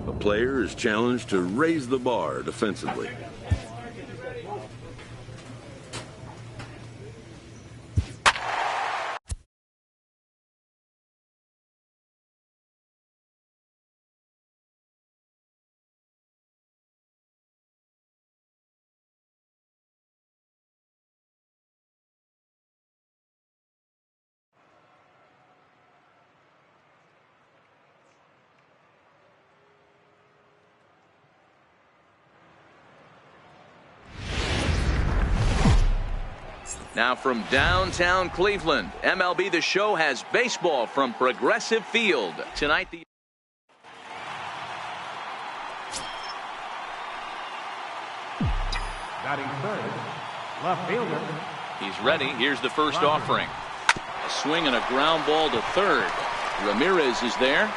A player is challenged to raise the bar defensively. Now from downtown Cleveland, MLB The Show has baseball from Progressive Field. Tonight, the batting third, left fielder. He's ready. Here's the first offering. A swing and a ground ball to third. Ramirez is there.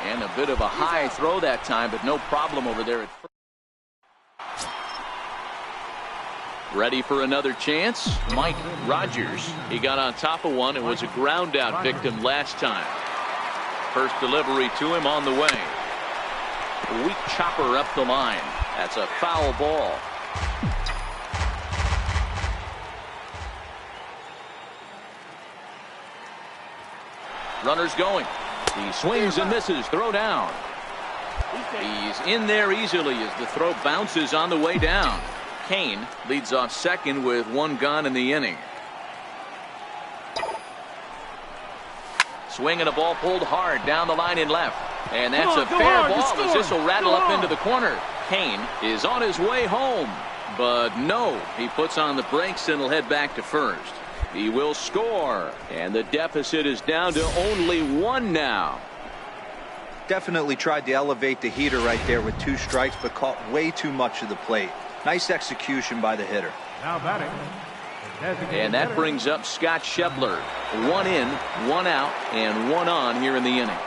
And a bit of a high throw that time, but no problem over there at first. Ready for another chance? Mike Rogers. He got on top of one and was a ground out victim last time. First delivery to him on the way. A weak chopper up the line. That's a foul ball. Runners going. He swings and misses. Throw down. He's in there easily as the throw bounces on the way down. Kane leads off second with one gone in the inning. Swing and a ball pulled hard down the line in left. And that's a fair ball as this will rattle up into the corner. Kane is on his way home. But no, he puts on the brakes and will head back to first. He will score. And the deficit is down to only one now. Definitely tried to elevate the heater right there with 2 strikes, but caught way too much of the plate. Nice execution by the hitter. Now batting. And that brings up Scott Schebler. 1 in, 1 out, and 1 on here in the inning.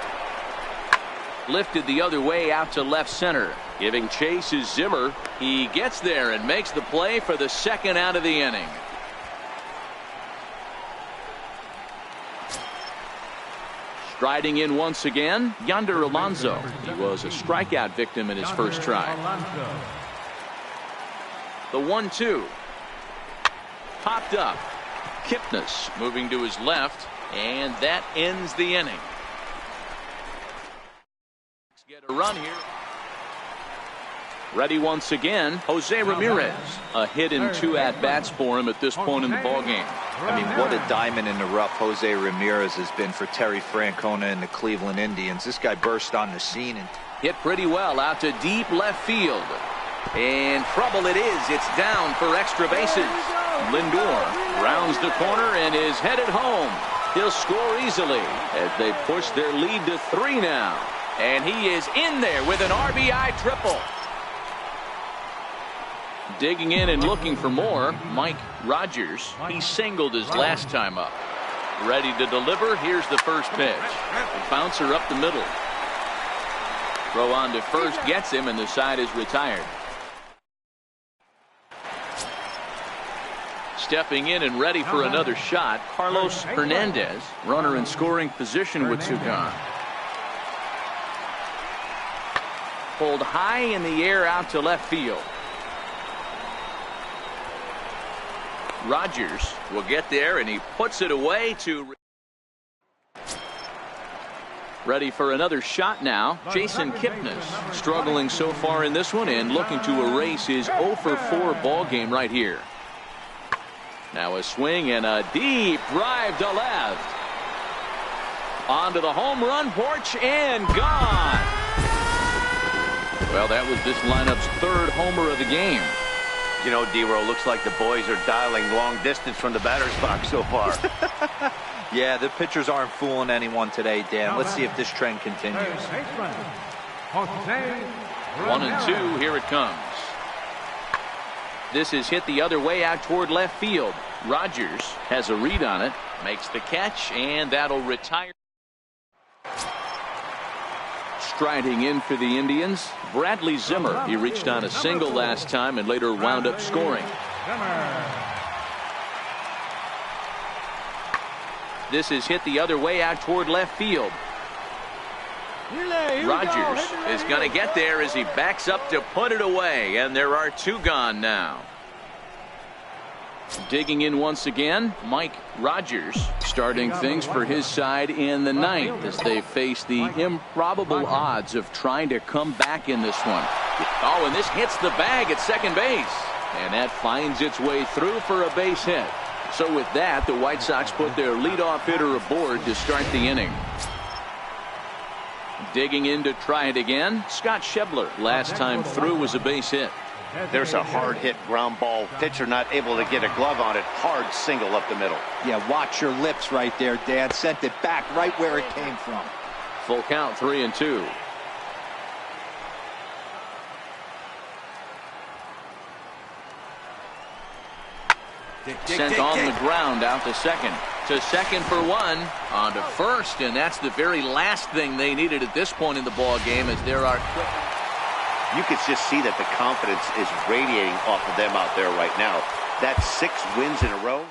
Lifted the other way out to left center. Giving chase is Zimmer. He gets there and makes the play for the second out of the inning. Striding in once again, Yonder Alonso. He was a strikeout victim in his first try. The 1-2. Popped up. Kipnis moving to his left, and that ends the inning. Let's get a run here. Ready once again, Jose Ramirez. A hit in 2 at-bats for him at this point in the ballgame. I mean, what a diamond in the rough Jose Ramirez has been for Terry Francona and the Cleveland Indians. This guy burst on the scene and hit pretty well out to deep left field. And trouble it is. It's down for extra bases. Lindor rounds the corner and is headed home. He'll score easily as they push their lead to 3 now. And he is in there with an RBI triple. Digging in and looking for more, Mike Rogers. He singled his last time up. Ready to deliver. Here's the first pitch. A bouncer up the middle. Throw on to first gets him, and the side is retired. Stepping in and ready for another shot, Carlos Hernandez, runner in scoring position with 2 gone. Pulled high in the air out to left field. Rogers will get there, and he puts it away to. Ready for another shot now. Jason Kipnis struggling so far in this one and looking to erase his 0 for 4 ball game right here. Now a swing and a deep drive to left. Onto the home run porch and gone. Well, that was this lineup's 3rd homer of the game. You know, D-Row, looks like the boys are dialing long distance from the batter's box so far. Yeah, the pitchers aren't fooling anyone today, Dan. Let's see if this trend continues. 1 and 2, here it comes. This is hit the other way out toward left field. Rogers has a read on it, makes the catch, and that'll retire. Striding in for the Indians, Bradley Zimmer. He reached on a single last time and later wound up scoring. This is hit the other way out toward left field. Rogers is going to get there as he backs up to put it away, and there are two gone now. Digging in once again, Mike Rogers starting things for his side in the ninth as they face the improbable odds of trying to come back in this one. Oh, and this hits the bag at second base, and that finds its way through for a base hit. So with that, the White Sox put their leadoff hitter aboard to start the inning. Digging in to try it again, Scott Schebler. Last time through was a base hit. There's a hard hit ground ball. Pitcher not able to get a glove on it. Hard single up the middle. Yeah, watch your lips right there, Dad. Sent it back right where it came from. Full count, 3-2. Sent on the ground out to second. To second for one. On to first, and that's the very last thing they needed at this point in the ball game, as there are. You could just see that the confidence is radiating off of them out there right now. That's 6 wins in a row.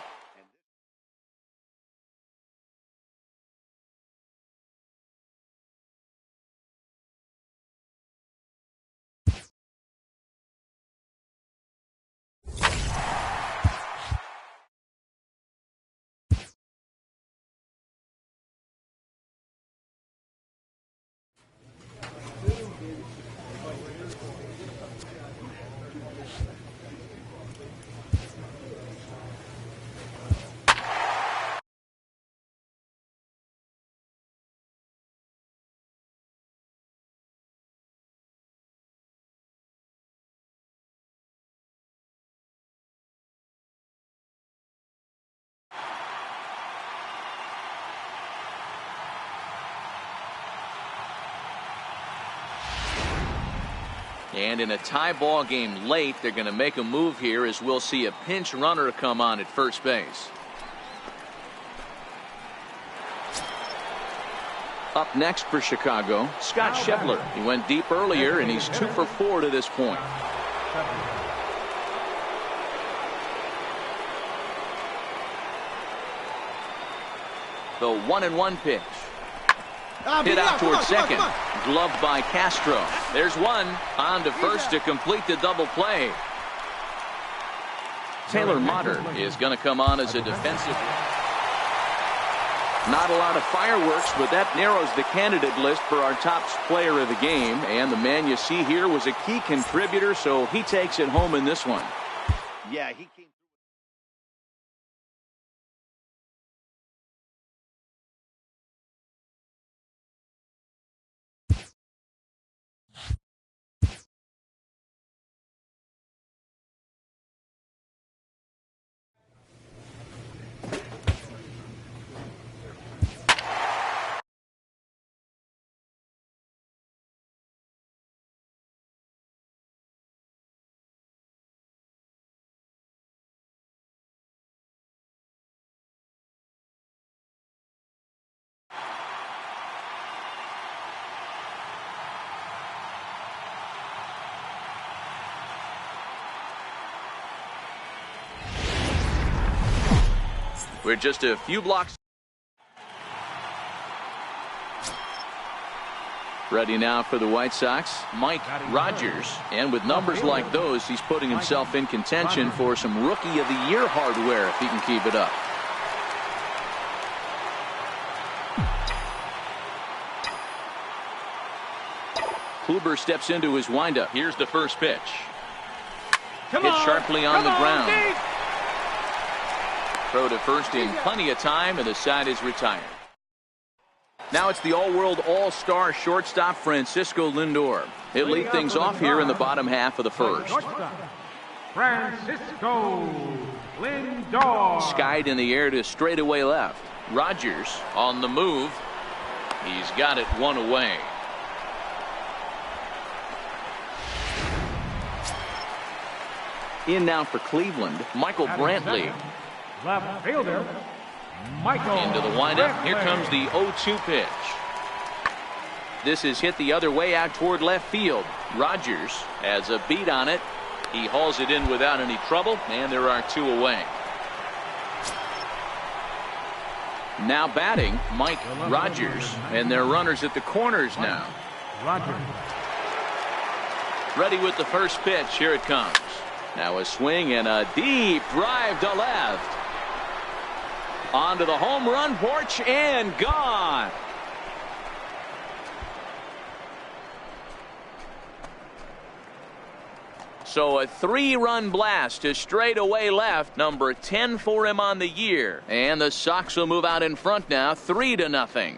And in a tie ball game late, they're going to make a move here as we'll see a pinch runner come on at first base. Up next for Chicago, Scott Schebler. He went deep earlier, and he's 2 for 4 to this point. The 1-1 pitch. Hit out towards second. Gloved by Castro. There's one. On to first to complete the double play. Taylor Motter is going to come on as a defensive. Not a lot of fireworks, but that narrows the candidate list for our top player of the game. And the man you see here was a key contributor, so he takes it home in this one. Yeah, he came. We're just a few blocks. Ready now for the White Sox, Mike Rogers. And with numbers like those, he's putting himself in contention for some Rookie of the Year hardware if he can keep it up. Kluber steps into his windup. Here's the first pitch. Hit sharply on the ground. Throw to first in plenty of time, and the side is retired. Now it's the all-world all-star shortstop Francisco Lindor. He'll lead things off here in the bottom half of the first. Francisco Lindor. Skied in the air to straightaway left. Rogers on the move. He's got it one away. In now for Cleveland, Michael Brantley. Left fielder, Michael. Into the windup. Here comes the 0-2 pitch. This is hit the other way out toward left field. Rogers has a beat on it. He hauls it in without any trouble, and there are 2 away. Now batting, Mike Rogers, and their runners at the corners now. Rogers. Ready with the first pitch. Here it comes. Now a swing and a deep drive to left. Onto the home run porch and gone. So a 3-run blast to straightaway left. Number 10 for him on the year. And the Sox will move out in front now, 3-0.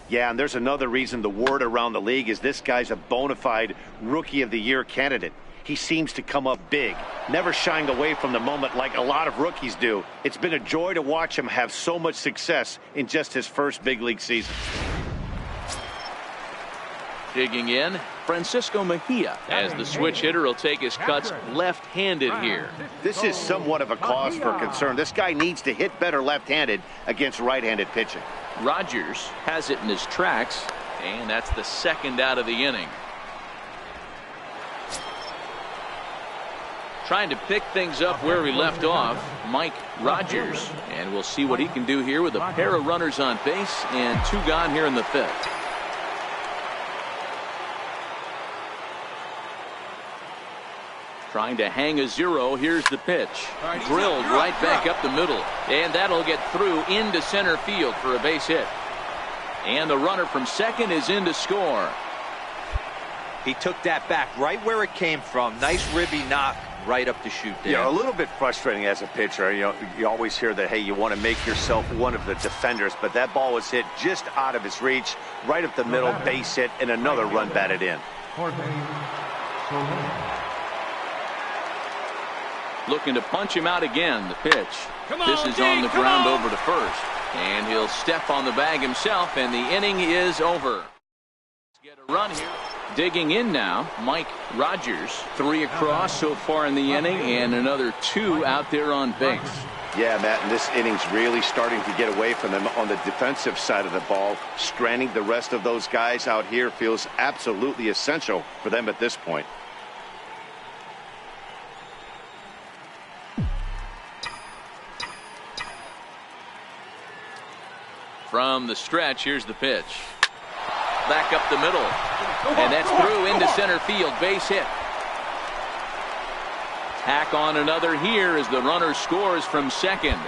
Yeah, and there's another reason the word around the league is this guy's a bona fide Rookie of the Year candidate. He seems to come up big, never shying away from the moment like a lot of rookies do. It's been a joy to watch him have so much success in just his first big league season. Digging in, Francisco Mejia, as the switch hitter will take his cuts left-handed here. This is somewhat of a cause for concern. This guy needs to hit better left-handed against right-handed pitching. Rogers has it in his tracks, and that's the second out of the inning. Trying to pick things up where we left off, Mike Rogers, and we'll see what he can do here with a pair of runners on base and 2 gone here in the 5th. Trying to hang a 0. Here's the pitch. Drilled right back up the middle. And that'll get through into center field for a base hit. And the runner from second is in to score. He took that back right where it came from. Nice ribby knock right up the chute there. Yeah, a little bit frustrating as a pitcher. You always hear that, hey, you want to make yourself one of the defenders, but that ball was hit just out of his reach, right up the middle, base hit, and another run batted in. Looking to punch him out again. The pitch. This is on the ground over to first. And he'll step on the bag himself, and the inning is over. Let's get a run here. Digging in now, Mike Rogers. 3 across so far in the inning, and another 2 out there on base. Yeah, Matt, and this inning's really starting to get away from them on the defensive side of the ball. Stranding the rest of those guys out here feels absolutely essential for them at this point. From the stretch, here's the pitch. Back up the middle. And that's through into center field. Base hit. Tack on another here as the runner scores from second.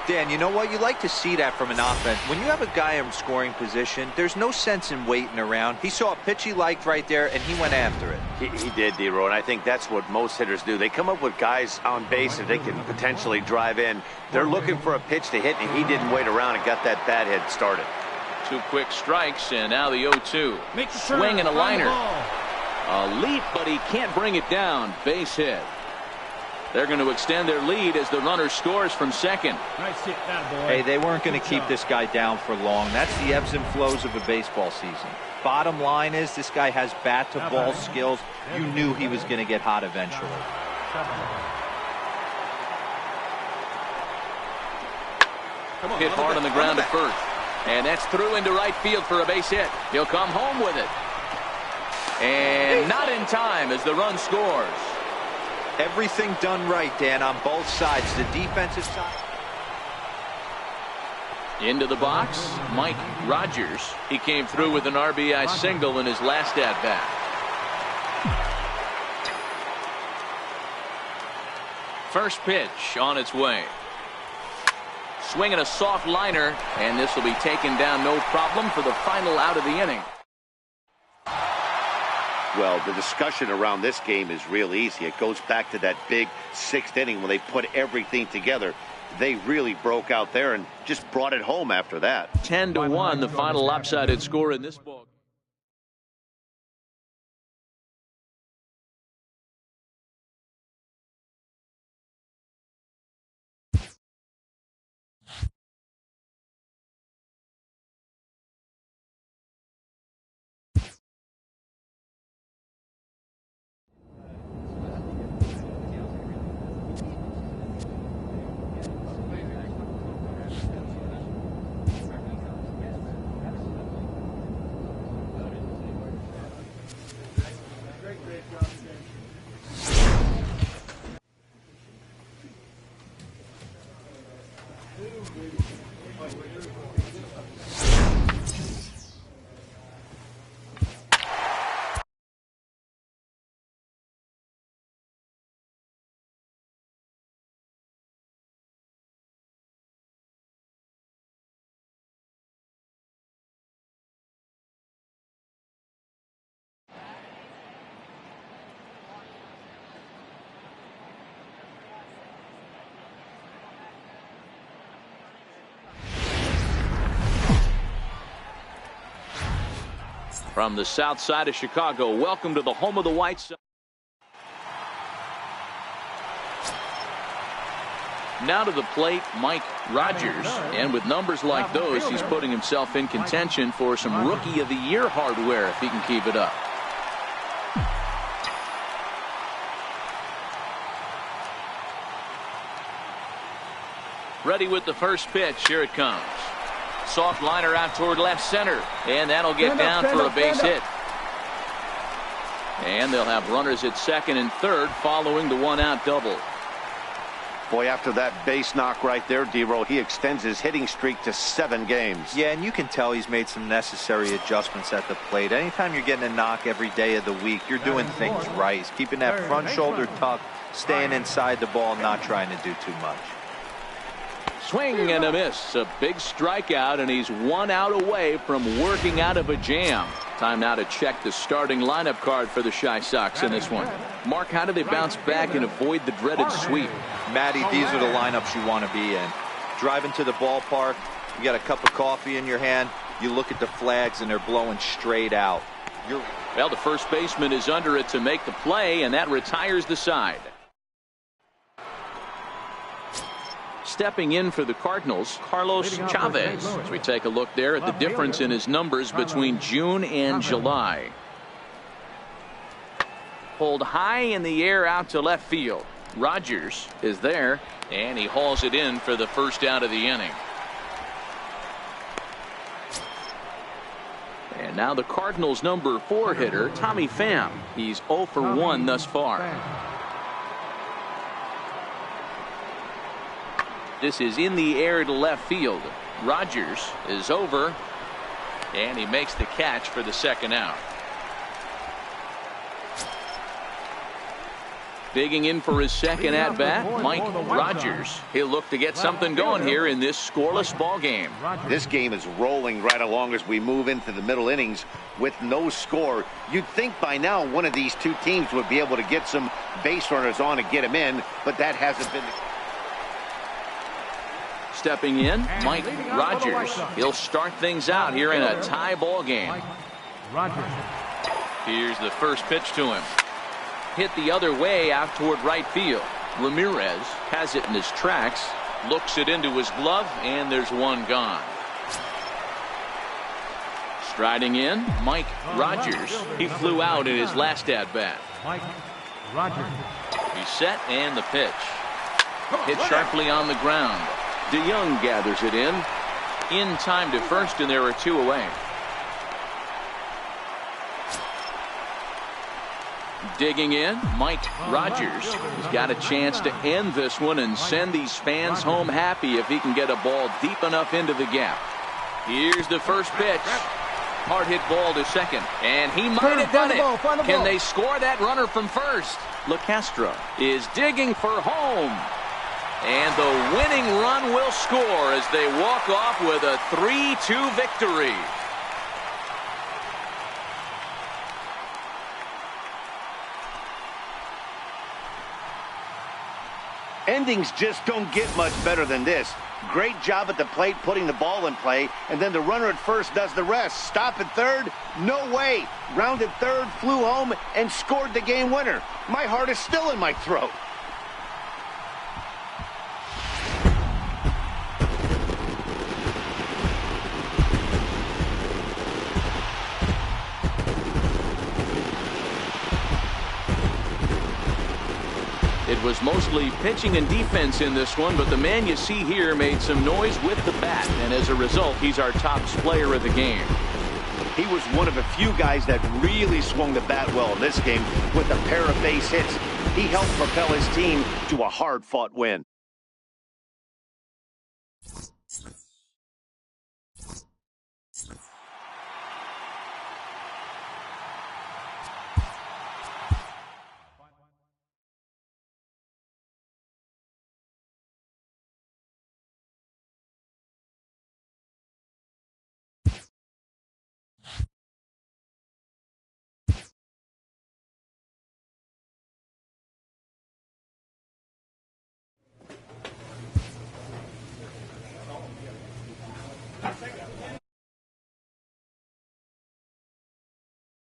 Dan, you know what? You like to see that from an offense. When you have a guy in scoring position, there's no sense in waiting around. He saw a pitch he liked right there, and he went after it. He did, D-Row, and I think that's what most hitters do. They come up with guys on base that they can potentially drive in. They're looking for a pitch to hit, and he didn't wait around and got that bat hit started. 2 quick strikes, and now the 0-2. Swing and a liner. A leap, but he can't bring it down. Base hit. They're going to extend their lead as the runner scores from second. Nice hit, that boy. Hey, they weren't going to keep this guy down for long. That's the ebbs and flows of a baseball season. Bottom line is this guy has bat-to-ball skills. You knew he was going to get hot eventually. Hit hard on the ground at first. And that's through into right field for a base hit. He'll come home with it. And not in time as the run scores. Everything done right, Dan, on both sides. The defensive side. Into the box, Mike Rogers. He came through with an RBI single in his last at-bat. First pitch on its way. Swinging a soft liner, and this will be taken down no problem for the final out of the inning. Well, the discussion around this game is real easy. It goes back to that big 6th inning when they put everything together. They really broke out there and just brought it home after that. 10-1, the final lopsided score in this ball. From the south side of Chicago, welcome to the home of the White Sox. Now to the plate, Mike Rogers. And with numbers like those, he's putting himself in contention for some Rookie of the Year hardware if he can keep it up. Ready with the first pitch. Here it comes. Soft liner out toward left center. And that'll get down for a base hit. And they'll have runners at second and third following the one-out double. Boy, after that base knock right there, D-Roll, he extends his hitting streak to 7 games. Yeah, and you can tell he's made some necessary adjustments at the plate. Anytime you're getting a knock every day of the week, you're doing things right. He's keeping that front shoulder tucked, staying inside the ball, not trying to do too much. Swing and a miss. A big strikeout, and he's 1 out away from working out of a jam. Time now to check the starting lineup card for the Chi Sox in this one. Mark, how do they bounce back and avoid the dreaded sweep? Matty, these are the lineups you want to be in. Driving to the ballpark, you got a cup of coffee in your hand, you look at the flags and they're blowing straight out. Well, the first baseman is under it to make the play, and that retires the side. Stepping in for the Cardinals, Carlos Chavez. As we take a look there at the difference in his numbers between June and July. Pulled high in the air out to left field. Rogers is there, and he hauls it in for the first out of the inning. And now the Cardinals' number 4 hitter, Tommy Pham. He's 0 for 1 thus far. This is in the air to left field. Rogers is over, and he makes the catch for the second out. Digging in for his second at-bat, Mike Rogers. He'll look to get something going here in this scoreless ball game. This game is rolling right along as we move into the middle innings with no score. You'd think by now one of these two teams would be able to get some base runners on and get them in, but that hasn't been the case. Stepping in, Mike Rogers. He'll start things out here in a tie ball game. Here's the first pitch to him. Hit the other way out toward right field. Ramirez has it in his tracks, looks it into his glove, and there's one gone. Striding in, Mike Rogers. He flew out in his last at-bat. He's set, and the pitch. Hit sharply on the ground. DeYoung gathers it in time to first, and there are 2 away. Digging in, Mike Rogers. He's got a chance to end this one and send these fans home happy if he can get a ball deep enough into the gap. Here's the first pitch. Hard hit ball to second, and he might have done it. Can they score that runner from first? LeCastro is digging for home. And the winning run will score as they walk off with a 3-2 victory. Endings just don't get much better than this. Great job at the plate putting the ball in play, and then the runner at first does the rest. Stop at third? No way. Rounded third, flew home, and scored the game winner. My heart is still in my throat. It was mostly pitching and defense in this one, but the man you see here made some noise with the bat, and as a result, he's our top player of the game. He was one of a few guys that really swung the bat well in this game with a pair of base hits. He helped propel his team to a hard-fought win.